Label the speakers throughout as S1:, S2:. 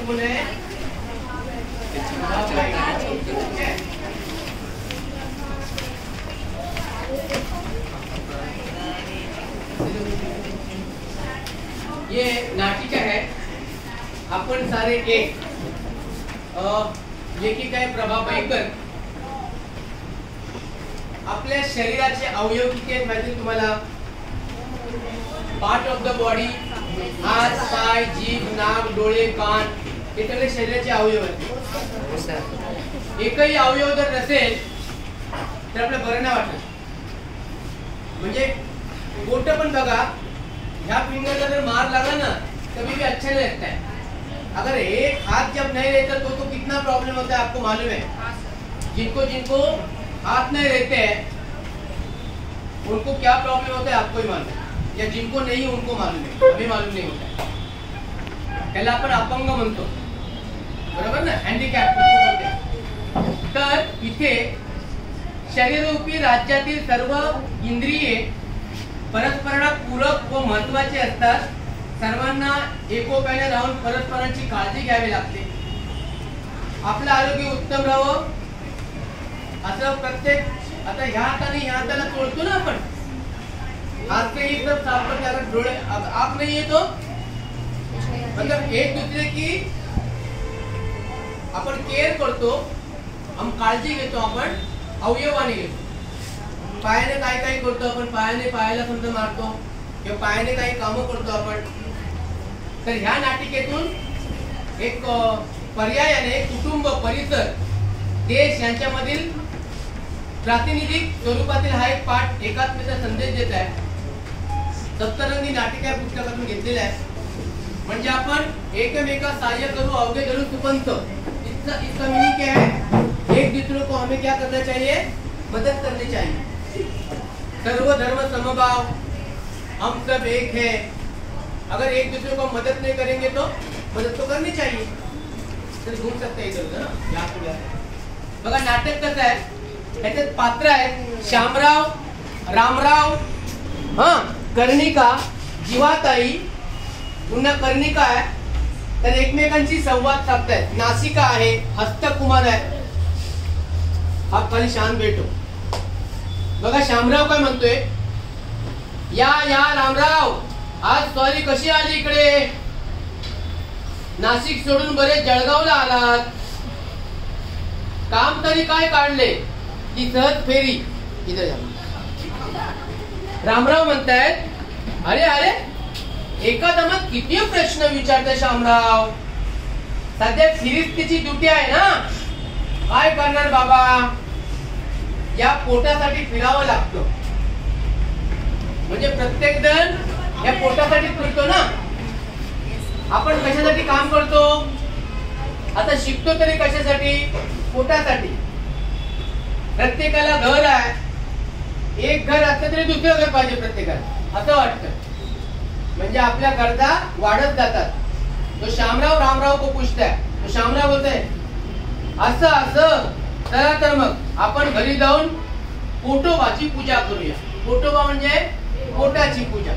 S1: कौन है? ये नाटिका है आपण सारे एक लेखिका आहे प्रभा पैकर. आपल्या शरीराचे अवयव किती आहेत माहिती तुम्हाला? पार्ट ऑफ द बॉडी, हात, पाय, जीभ, नाक, डोळे, कान हे सगळे शरीराचे अवयव आहेत. एकही अवयव जर नसेल तर आपल्याला बरं नाही वाटत. म्हणजे बोट पण बघा, ह्या फिंगरला जर मार लागला ना कभी भी अच्छा नहीं लगता है. अगर एक हाथ जब नहीं रहता तो कितना प्रॉब्लम होता है आपको मालूम है. जिनको जिनको हाथ नहीं रहते हैं उनको क्या प्रॉब्लम होता है आपको ही मालूम है, या जिनको नहीं उनको मालूम है, हमें मालूम नहीं होता है. त्याला आपण अपंग म्हणतो, बरोबर ना, हँडिकॅप म्हणतो. तर इथे शरीररूपी राज्यातील सर्व इंद्रिये परस्परांना पूरक व महत्त्वाचे असतात. सर्वांना एकोप्याने राहून परस्परांची काळजी घ्यावी लागते. आपलं आरोग्य उत्तम राहावं असं प्रत्येक, आता ह्या हाताने ह्या हाताला तोडतो ना आपण, हाथ से ही सब साफ करते, अगर डोळे आँख नहीं है तो मतलब एक दूसरे की आपण केअर करतो, हम काळजी घेतो, आपण अवयवाने घेतो. पायाने काय काय करतो आपण, पायाने पायाला समजा मारतो किंवा पायाने काही कामं करतो आपण. तर ह्या नाटिकेतून एक पर्यायाने कुटुंब, परिसर, देश यांच्यामधील प्रातिनिधिक स्वरूपातील हा एक पाठ एकात्मतेचा संदेश देत आहे. सप्तरंगी नाटिका पुस्तकातून घेतलेला आहे. म्हणजे आपण एकमेका सहाय्य करू, अवघे धरू सुपंथ. इसका मीनिंग क्या है? एक दूसरे को हमें क्या करना चाहिए? मदद करनी चाहिए. सर्व धर्म समभाव, हम सब एक है. अगर एक दूसरे को मदद नहीं करेंगे तो मदद तो करनी चाहिए. तर घूम सकते हैं इधर ना, या पुढे बघा नाटक कसं आहे. त्याच्यात पात्र आहेत श्यामराव, रामराव, कर्णिका, जीवाताई, पुन्हा कर्णिका आहे. तर एकमेकांशी संवाद साधतायत. नासिका आहे, हस्तकुमार आहे. हा खाली शांत भेटो. बघा श्यामराव काय म्हणतोय, या या रामराव, आज सॉरी कशी आली इकडे? नाशिक सोडून बरेच जळगावला आलात, काम तरी काय काढले? ती सहज फेरी. इधर रामराव म्हणतायत, अरे अरे एका दमात किती प्रश्न विचारताय श्यामराव. सध्या फिरिस्तीची ड्युटी आहे ना, काय करणार बाबा, या पोटासाठी फिरावं लागतं. म्हणजे प्रत्येक जण या पोटासाठी फिरतो ना. आपण कशासाठी काम करतो? आता शिकतो तरी कशासाठी? पोटासाठी. प्रत्येकाला घर आहे, एक घर असलं तरी दुसरं घर पाहिजे प्रत्येकाला, असं वाटतं. म्हणजे आपल्या गरजा वाढत जातात. तो श्यामराव रामराव को पूछता है, तो श्यामराव बोलते असं असं, चला तर मग आपण घरी जाऊन पोटोबाची पूजा करूया. पोटोबा म्हणजे पोटाची पूजा.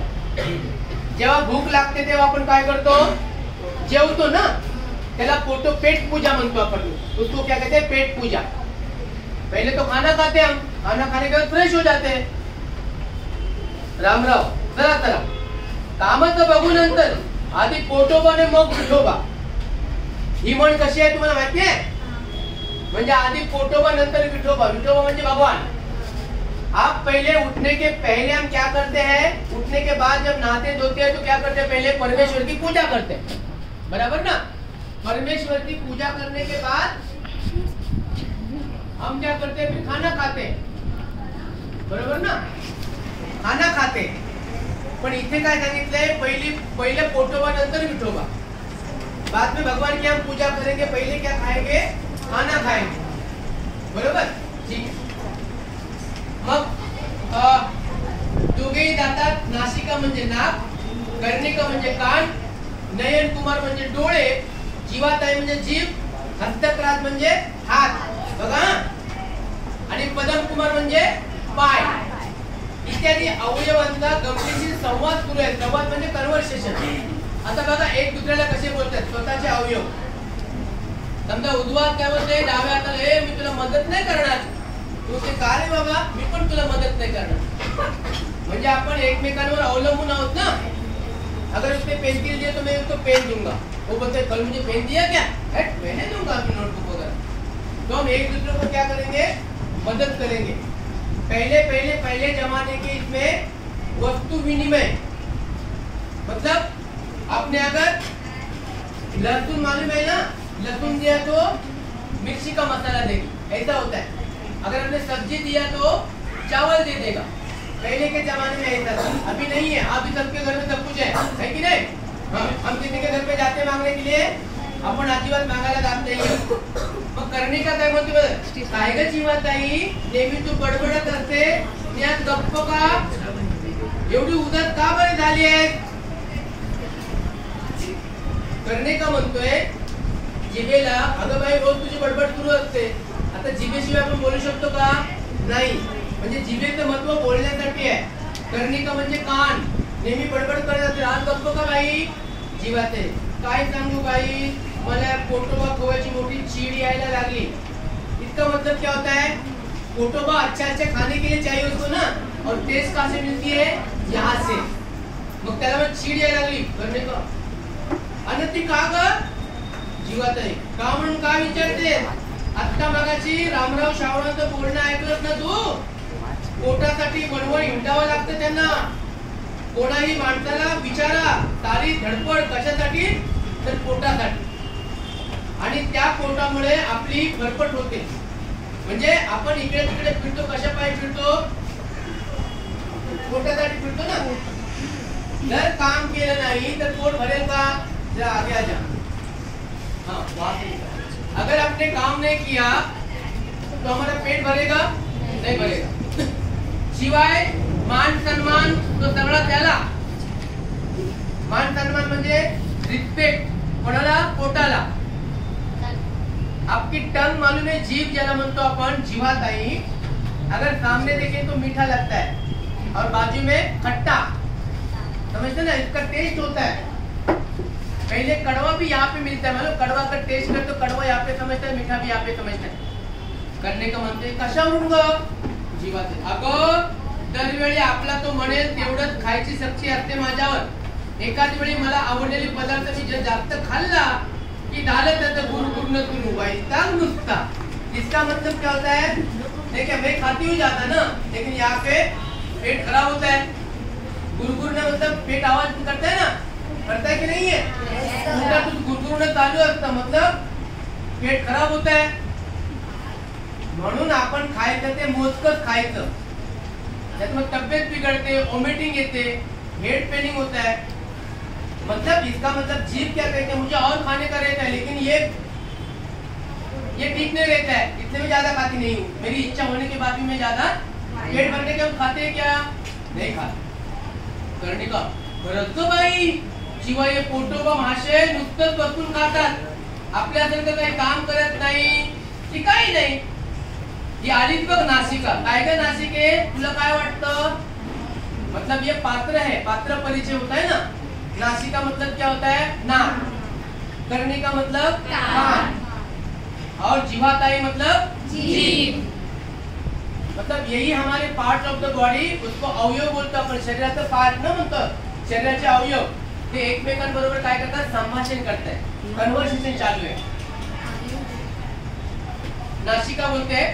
S1: जेव्हा भूक लागते तेव्हा आपण काय करतो? जेवतो ना, त्याला पेट पूजा म्हणतो आपण. उसको क्या कहते हैं? पेट पूजा. पहले तो खाना खाते हम, खाना खाने के बाद फ्रेश हो जाते हैं. रामराव चला चला, कामाचं बघू नंतर, आधी पोटोबा ने मग विठोबा. ही म्हण कशी आहे तुम्हाला माहिती आहे? म्हणजे आधी पोटोबा नंतर विठोबा. विठोबा म्हणजे भगवान. आप पहले उठने के पहले हम क्या करते हैं? उठने के बाद जब नहाते धोते हैं तो क्या करते हैं? पहले परमेश्वर की पूजा करते हैं, बराबर ना. परमेश्वर की पूजा करने के बाद हम क्या करते हैं? फिर खाना खाते हैं, बरोबर ना. खाना खाते. पण इथे काय सांगितलंय? पहिले पोटोबा नंतर विठोबा. बाद में भगवान की हम पूजा करेंगे, पहले क्या खाएंगे? खाना खाएंगे, बरोबर. ठीक है. मग दोघेही जातात. नासिका म्हणजे नाक, कर्णिका म्हणजे कान, नयन कुमार म्हणजे डोळे, जीवाताई म्हणजे जीभ, हस्तक्रात म्हणजे हात, बघा, आणि पदम कुमार म्हणजे पाय. इत्यादी अवयवांचा गमतीशीर संवाद सुरू आहे. संवाद म्हणजे कन्व्हर्सेशन. आता बघा एक दुसऱ्याला कसे बोलतात, स्वतःचे अवयव. समजा उद्वास काय बोलते, डाव्या हाताला ए मी तुला मदत नाही करणार, तू ते का रे बाबा मी पण तुला मदत नाही करणार. म्हणजे आपण एकमेकांवर अवलंबून आहोत ना. अगर उसने पेंसिल दिया तो मैं उसको पेन दूंगा, वो बोलते कल मुझे पेन दिया क्या, मैं नहीं दूंगा अपनी नोटबुक वगैरह. तो हम एक दूसरे को क्या करेंगे, मदद करेंगे. पहले जमाने के इसमें वस्तु विनिमय, मतलब आपने अगर लहसुन मालूम है ना, लहसुन दिया तो मिर्ची का मसाला देगी, ऐसा होता है. अगर आपने सब्जी दिया तो चावल दे देगा. पहले के जमाने में ऐसा था, अभी नहीं है. अभी सबके घर में सब कुछ है कि नहीं. हाँ, हम किसी के घर पे जाते मांगने के लिए, आपण अजिबात मागायला जात नाही. मग करणे का काय म्हणते बरं, काय ग जीवाताई नेहमी तू बडबडत असते, यात गप्प का, एवढी उदास का बरी झाली आहे. करणे का म्हणतोय, जिभेला अगं बाई रोज तुझी बडबड सुरू असते, आता जिभेशिवाय आपण बोलू शकतो का, नाही. म्हणजे जिभेचं महत्व बोलण्यासाठी आहे. कर्णिका म्हणजे कान, नेहमी बडबड करत असते. आज गप्प का बाई, जीवाते काय सांगू बाई, मला पोटोबा खवायची मोठी चीड़ यायला लागली. इसका मतलब क्या होता है, पोटोबा अच्छा खाने के लिए चाहिए उसको ना, और टेस्ट कहाँ से मिलती है, यहाँ से. मग त्याला मग चीड़ यायला लागली. कर्णिका आणि ती का ग, जीवाताई का म्हणून का विचारते. आता मगाची रामराव शावरांचं बोलणं ऐकलं ना तू, पोटासाठी वणवण हिंडावं लागतं त्यांना. कोणाही माणसाला विचारा, सारी धडपड कशासाठी, तर पोटासाठी. आणि त्या पोटामुळे आपली फरफट होते. म्हणजे आपण इकडे तिकडे फिरतो, कशा पायी फिरतो, पोटासाठी फिरतो ना. जर काम केलं नाही तर पोट भरेल का, जरा आगे आ जा. हाँ, अगर आपने काम नहीं किया तो हमारा पेट भरेगा नहीं भरेगा. शिवाय मान सन्मान तो सगळा त्याला. मान सन्मान म्हणजे रिस्पेक्ट कोणाला, पोटाला. आपकी टंग मालूम है, जीभ ज्याला म्हणतो आपण, जीवाताई अगर सामने देखें तो मीठा लगता है और बाजू में खट्टा, समझते ना, इसका टेस्ट होता है. पहले कड़वा भी यहाँ पे मिलता है, मतलब कड़वा का टेस्ट कर तो कड़वा यहाँ पे समझता है, मीठा भी यहाँ पे समझता है. करणे का म्हणते कशावरून ग, जीवाते अगं दरवेळी आपला तो म्हणेल तेवढंच खायची सक्ती असते माझ्यावर. एकाच वेळी मला आवडलेले पदार्थ मी जर जास्त खाल्ला की झालं त्याचं गुरगुरन सुरू व्हायचा नुसता. इसका मतलब क्या होता है, देखिए मैं खाती हुई जाता ना, लेकिन यहाँ पे पेट खराब होता है. गुरगुरना मतलब पेट आवाज करता है ना, करता है कि नहीं है. गुरगुरन चालू असतं मतलब पेट खराब होता है. म्हणून आपण खायचं ते मोजकच खायचं, त्यात मग तब्येत बिघडते, वॉमिटिंग येते, हेड पेनिंग होता है. मतलब इसका मतलब जीभ क्या कहते हैं, मुझे और खाने का रहता है, लेकिन ये ठीक नहीं रहता है, इतने में ज्यादा खाती नहीं हूँ. मेरी इच्छा होने के बाद भी मैं ज्यादा पेट भरने के खाते हैं क्या, नहीं खाते. करणे का खरंच बाई, शिवाय हे पोटोबा मासे नुसतंच बसून खातात, आपल्यासारखं काही काम करत नाही की काही नाही. ही आलीच बघ नासिका. काय ग नासिके, तुला काय वाटतं, मतलब ये पात्र है, पात्र परिचय होता है ना. नासिका मतलब क्या होता है, नाक. करने का मतलब कान, और जीवाताई मतलब जीभ. मतलब यही हमारे पार्ट ऑफ द बॉडी, उसको अवयव बोलतो आपण. शरीराचं पार्ट न म्हणतो, शरीराचे अवयव ते एकमेकांबरोबर काय करतात, संभाषण करतात, कन्व्हर्सेशन चालू आहे. नासिका बोलते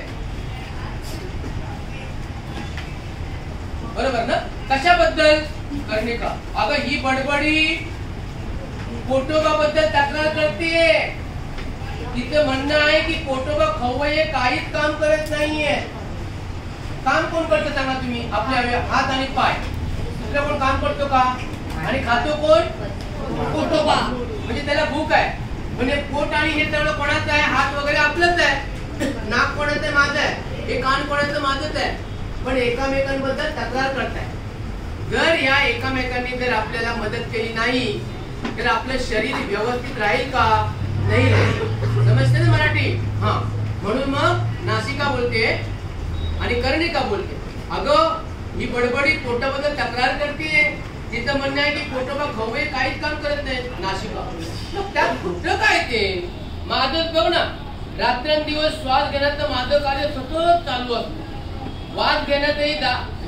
S1: बरोबर ना. कशाबद्दल, करणे का, अगं ही बडबडी पोटोबा बद्दल तक्रार करते. तिचं म्हणणं आहे की पोटोबा खवय्ये काहीच काम करत नाहीये. काम कोण करतं सांगा तुम्ही, आपले हात आणि पाय. दुसरं कोण काम करतो का, आणि खातो कोण, पोटोबा. म्हणजे त्याला भूक आहे, म्हणजे पोट आणि हे सगळं कोणाचं आहे, हात वगैरे आपलंच आहे, नाक कोणाचं आहे, माझं आहे, हे कान कोणाचं, माझंच आहे. पण एकामेकांबद्दल तक्रार करताय. जर या एकामेकांनी जर आपल्याला मदत केली नाही तर आपलं शरीर व्यवस्थित राहील का, नाही राहील. समजते ना मराठी. हा, म्हणून मग नासिका बोलते आणि करणे का बोलते, अगं ही बडबडी पोटाबद्दल तक्रार करते. तिचं म्हणणं आहे की पोटोबा खवय्ये काहीच काम करत नाही. नासिका, त्यात कुठं काय ते, माझं बघ ना, रात्रंदिवस श्वास घेण्याचं माझं कार्य सतत चालू असतं. वास घेण्यातही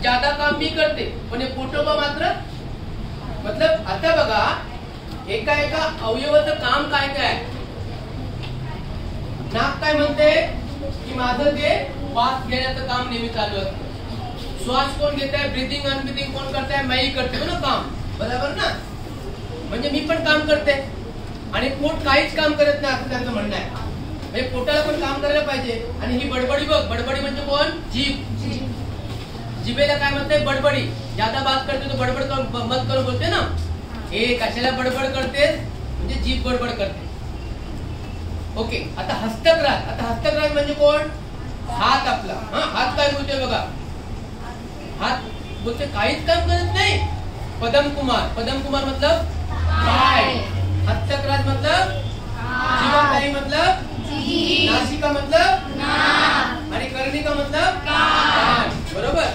S1: जादा काम मी करते, पण हे पोटोबा मात्र मतलब आता बघा एका एका अवयवाचं काम काय काय. नाक काय म्हणते की माझं ते वास घेण्याचं काम नेहमी चालू असतं. श्वास कोण घेत आहे, ब्रिथिंग अनब्रिथिंग कोण करताय, मी करते ना काम, बरोबर ना. म्हणजे मी पण काम करते आणि पोट काहीच काम करत नाही असं त्यांचं म्हणणं आहे. म्हणजे पोटाला पण काम करायला पाहिजे. आणि ही बडबडी बघ, बडबडी म्हणजे कोण, जीभ. जिभेला काय म्हणते, बडबडी. ज्यादा बात करते तो बडबड मत करून बोलते ना. हे कशाला बडबड करते, म्हणजे जीभ बडबड करते. ओके, आता हस्तग्रास. आता हस्तग्रास म्हणजे कोण, हात आपला. हात काय बोलतोय बघा, हात बोलते काहीच काम करत नाही. पदम कुमार. पदम कुमार मतलब पाय. हस्तग्रास मतलब जीवाताई मतलब नासिका मतलब नाक आणि कर्णिका मतलब कान. बरोबर.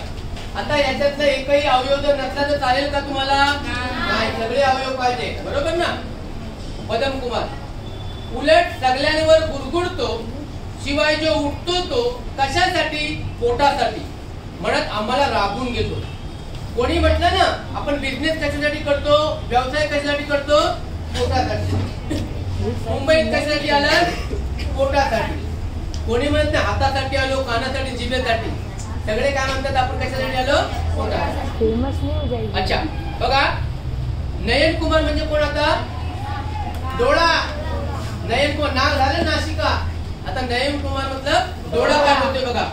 S1: आता याच्यातलं एकही अवयव जर नसला तर चालेल का तुम्हाला, नाही, सगळे अवयव पाहिजे, बरोबर ना. पदम कुमार. उलट सगळ्यांवर गुरगुरतो, शिवाय जो उठतो तो कशासाठी, पोटासाठी. म्हणत आम्हाला राबून घेतो. कोणी म्हटलं ना आपण बिझनेस कशासाठी करतो, व्यवसाय कशासाठी करतो, पोटासाठी. मुंबईत कशासाठी आला, पोटासाठी. कोणी म्हणत नाही हातासाठी आलो, कानासाठी, जिभेसाठी. सगळे काय म्हणतात आपण कशासाठी आलो, पोटासाठी. अच्छा बघा, नयन कुमार म्हणजे कोण, आता डोळा. नयन कुमार नाक झालं नासिका. आता नयन कुमार मतलब डोळा काय बोलतोय बघा.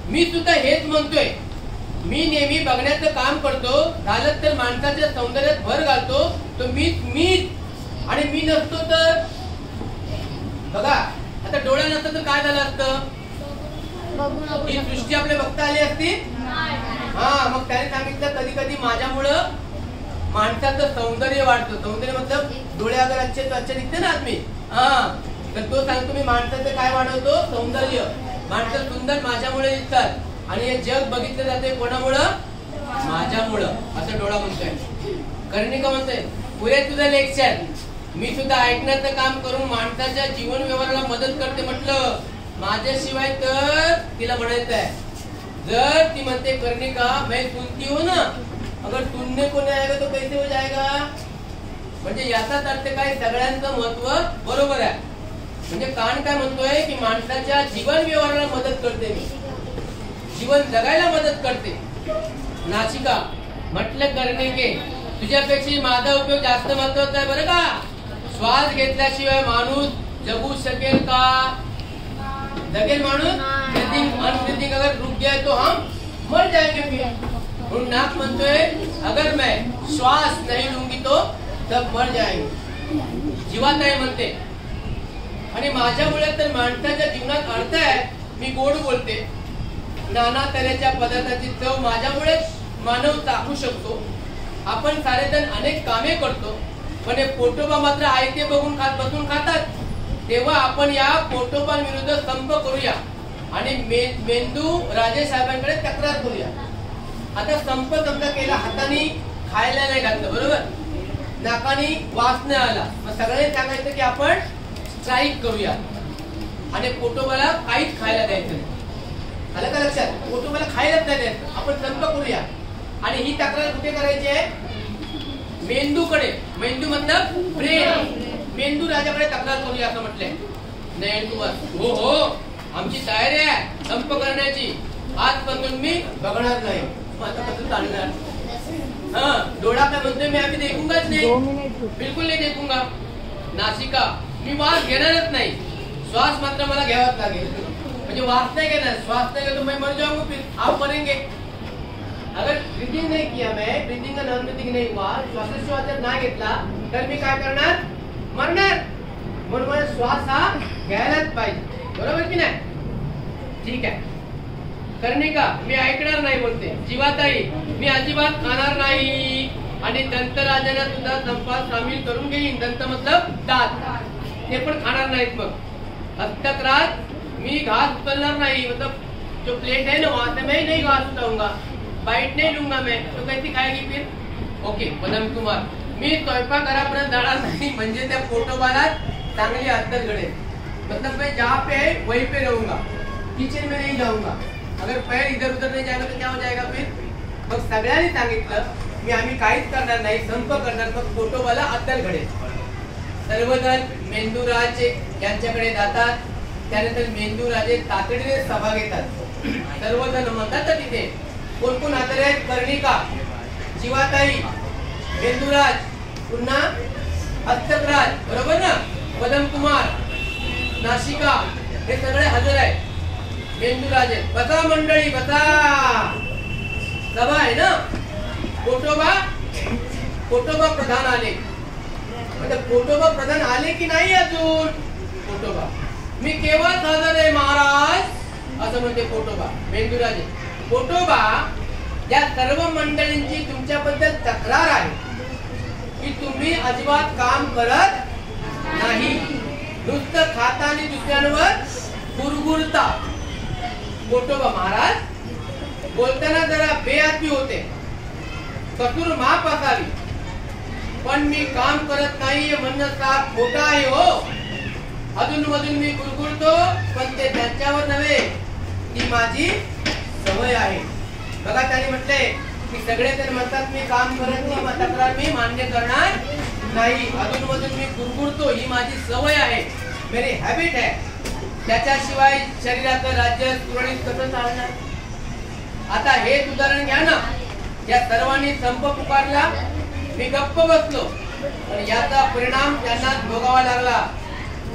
S1: मी सुद्धा हेच म्हणतोय, मी नेहमी बघण्याचं काम करतो. झालं तर माणसाच्या सौंदर्यात भर घालतो, तो मीच आणि मी नसतो तर बघा. आता डोळा नसतं तर काय झालं असतं, ही सृष्टी आपल्या बघता आली असती. मग त्याने सांगितलं कधी कधी माझ्यामुळं माणसाचं सौंदर्य वाढतं. सौंदर्य मतलब डोळे अगर अच्छे तो अच्छे दिसते ना आदमी. तर तो सांगतो मी माणसाचं काय वाढवतो, सौंदर्य. माणसं सुंदर माझ्यामुळे दिसतात. आणि हे जग बघितलं जाते कोणामुळं, माझ्यामुळं. असं डोळा म्हणतोय. कर्णिका म्हणतोय पुरे तुझं लेक्चर मी सुद्धा ऐकण्याचं काम करून माणसाच्या जीवन व्यवहाराला मदत करते. म्हटलं माझ्याशिवाय तर तिला म्हणायचं आहे. जर ती म्हणते कर्णिका मैं सुनती हूं ना, अगर सुनने को नहीं आएगा तो कैसे हो जाएगा. म्हणजे याचाच अर्थ काय, सगळ्यांचं महत्व बरोबर आहे. म्हणजे कान काय म्हणतोय की माणसाच्या जीवन व्यवहाराला मदत करते, मी जीवन जगायला मदत करते. नासिका म्हटलं कर्णिके तुझ्यापेक्षा माझा उपयोग जास्त महत्वाचा आहे बरं का. श्वास घेतल्याशिवाय माणूस जगू शकेल का, जगेल माणूस. ब्रीथिंग अनब्रीथिंग अगर रुक गया तो हम मर जाएंगे फिर. और नाक म्हणतोय अगर मैं श्वास नहीं लूंगी तो सब मर जाएंगे. जीवाताई म्हणते आणि माझ्यामुळे तर माणसाच्या जीवनात अर्थ आहे. मी गोड बोलते, नाना तऱ्हेच्या पदार्थाची चव माझ्यामुळे मानव चाखू शकतो. आपण सारेजण अनेक कामे करतो, पण हे पोटोबा मात्र आयते बघून बसून खातात. तेव्हा आपण या पोटोबांविरुद्ध संप करूया आणि मेंदू राजे साहेबांकडे तक्रार करूया. आता संप समजा केला, हाताने खायला नाही घातलं, बरोबर, नाकाने वास नाही आला, मग सगळ्यांनी सांगायचं की आपण स्ट्राईक करूया आणि पोटोबाला काहीच खायला द्यायचं नाही. आलं का लक्षात, पोटोबाला खायलाच नाही द्यायचं, आपण संप करूया. आणि ही तक्रार कुठे करायची आहे, मेंदूकडे. मेंदू मतलब ब्रेन. मेंदू राजाकडे तक्रार करूया असं म्हटलंय. नयन कुमार हो हो आमची तयारी आहे संप करण्याची, आजपासून मी बघणार नाही. आता कसं चालणार. डोळा काय म्हणतोय मी आम्ही देखूंगाच नाही, बिलकुल नाही देखूंगा. नासिका मी वास घेणारच नाही, श्वास मात्र मला घ्यावाच लागेल. म्हणजे वास नाही घेणार, श्वास नाही घेतो मैं मर जाऊंगा, फिर आप मरेंगे. अगर ब्रीथिंग नहीं किया, मैं ब्रीथिंग का नॉन ब्रीथिंग नहीं हुआ, श्वासोच्छ्वास जर ना घेतला तर मी काय करणार, मरणार. म्हणून मला श्वास हा घ्यायलाच पाहिजे, बरोबर की नाही. ठीक आहे. कर्णिका मी ऐकणार नाही बोलते. जीवाताई मी अजिबात खाणार नाही आणि दंतराजांना सुद्धा संपात सामील करून घेईन. दंत मतलब दात, ते पण खाणार नाहीत. मग हस्तक्रास मी घास उचलणार नाही, मतलब जो प्लेट है ना वहां से मैं नहीं घास उठाऊंगा, बाइट नहीं लूंगा मैं, तो कैसी खाएगी फिर. ओके. पदम कुमार मी स्वयंपाक घरापर्यंत जाणार नाही, म्हणजे त्या पोटोबाला चांगली अद्दत घडेल. मतलब मैं जहाँ पे है वहीं पे रहूंगा, किचन में नहीं जाऊंगा. अगर पैर इधर उधर नहीं जाएगा तो क्या हो जाएगा फिर. मग सगळ्यांनी सांगितलं की आम्ही काहीच करणार नाही, संप करणार. मग पोटोबाला अद्दल घडेल. सर्वजण मेंदूराज यांच्याकडे जातात. त्यानंतर मेंदूराजे तातडीने सभा घेतात. सर्वजण म्हणतात तिथे कोण कोण हजर आहेत. कर्णिका, जीवाताई, मेंदूराज, पुन्हा हस्तकराज, बरोबर ना, पदम कुमार, नाशिका, हे सगळे हजर आहेत. मेंदूराजे बसा मंडळी बसा, सभा आहे ना. पोटोबा प्रधान आले. मतलब पोटोबा प्रधान आले की नाही अजून. पोटोबा मी केव्हा हजर आहे महाराज असं म्हणते पोटोबा. मेंदूराजे पोटोबा या सर्व मंडळींची तुमच्याबद्दल तक्रार आहे की तुम्ही अजिबात काम करत नाही, नुसतं खाता आणि दुसऱ्यांवर गुरगुरता. पोटोबा महाराज बोलताना जरा बेअदबी होते, कसूर माफ असावी, पण मी काम करत नाही म्हणणं साफ खोटा आहे हो. अधून मधून मी गुरगुरतो, पण ते त्यांच्यावर नव्हे, ती माझी सवय आहे. बघा त्याने म्हटले की सगळे जण म्हणतात मी काम करत नाही, मग तक्रार मी मान्य करणार नाही. अधून मधून मी गुरगुरतो, ही माझी सवय आहे, मेरी हॅबिट आहे. त्याच्याशिवाय शरीराचं राज्य सुरळीत कसं चालणार. आता हेच उदाहरण घ्या ना. या सर्वांनी संप पुकारला, मी गप्प बसलो, पण याचा परिणाम त्यांना भोगावा लागला.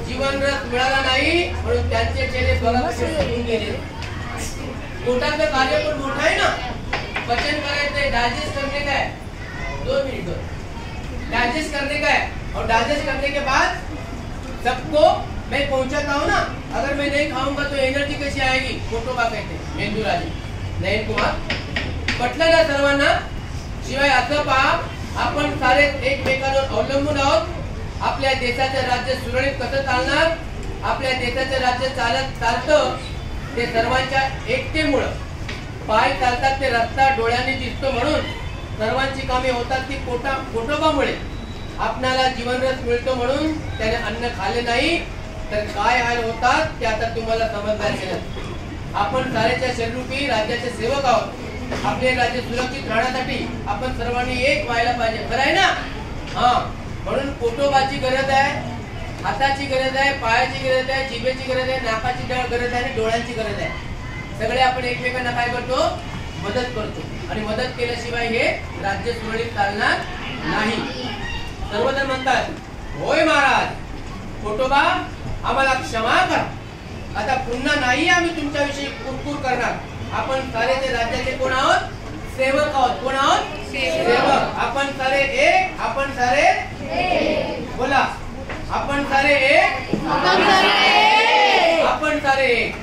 S1: जीवन रस मिळाला नाही म्हणून त्यांचे चेहरे बघून गेले. पोटाचं कार्य पण मोठं आहे ना. पचन करायचंय, डाइजेस्ट करने का है. 2 मिनट डाइजेस्ट करने का है. और डाइजेस्ट करने के बाद सबको मैं पहुंचाता हूँ ना. अगर मैं नहीं खाऊंगा तो एनर्जी कैसी आएगी. पोटोबा कहते मेंदूराजे. नयन कुमार पटलं ना सर्वांना. शिवाय असं पहा, आपण सारे एकमेकांवर अवलंबून आहोत. आपल्या देशाचं राज्य सुरळीत कसं चालणार. आपल्या देशाचं राज्य चालतं ते सर्वांच्या एकतेमुळे. पाय चालतात ते रस्ता डोळ्यांनी दिसतो म्हणून. सर्वांची कामे होतात ती पोटोबामुळे. आपणाला जीवनरस मिळतो म्हणून त्याने अन्न खाल्ले नाही तर काय हाल होतात ते आता तुम्हाला समजणार नाही. आपण साऱ्याच्या शरीरूपी राज्याचे सेवक आहोत. आपले राज्य सुरक्षित राहण्यासाठी आपण सर्वांनी एक व्हायला पाहिजे. खरं आहे ना. हा, म्हणून पोटोबाची गरज आहे, हाताची गरज आहे, पायाची गरज आहे, जिभेची गरज आहे, नाकाची गरज आहे आणि डोळ्यांची गरज आहे. सगळे आपण एकमेकांना काय करतो, मदत करतो. आणि मदत केल्याशिवाय हे राज्य सुरळीत चालणार नाही. सर्वजण म्हणतात होय महाराज. पोटोबा आम्हाला क्षमा करा. आता पुन्हा नाही आम्ही तुमच्याविषयी कुरकुर करणार. आपण सारे ते राज्याचे कोण आहोत, सेवक आहोत. कोण आहोत, सेवक. आपण सारे एक, आपण सारे बोला, आपण सारे एक, आपण सारे एक.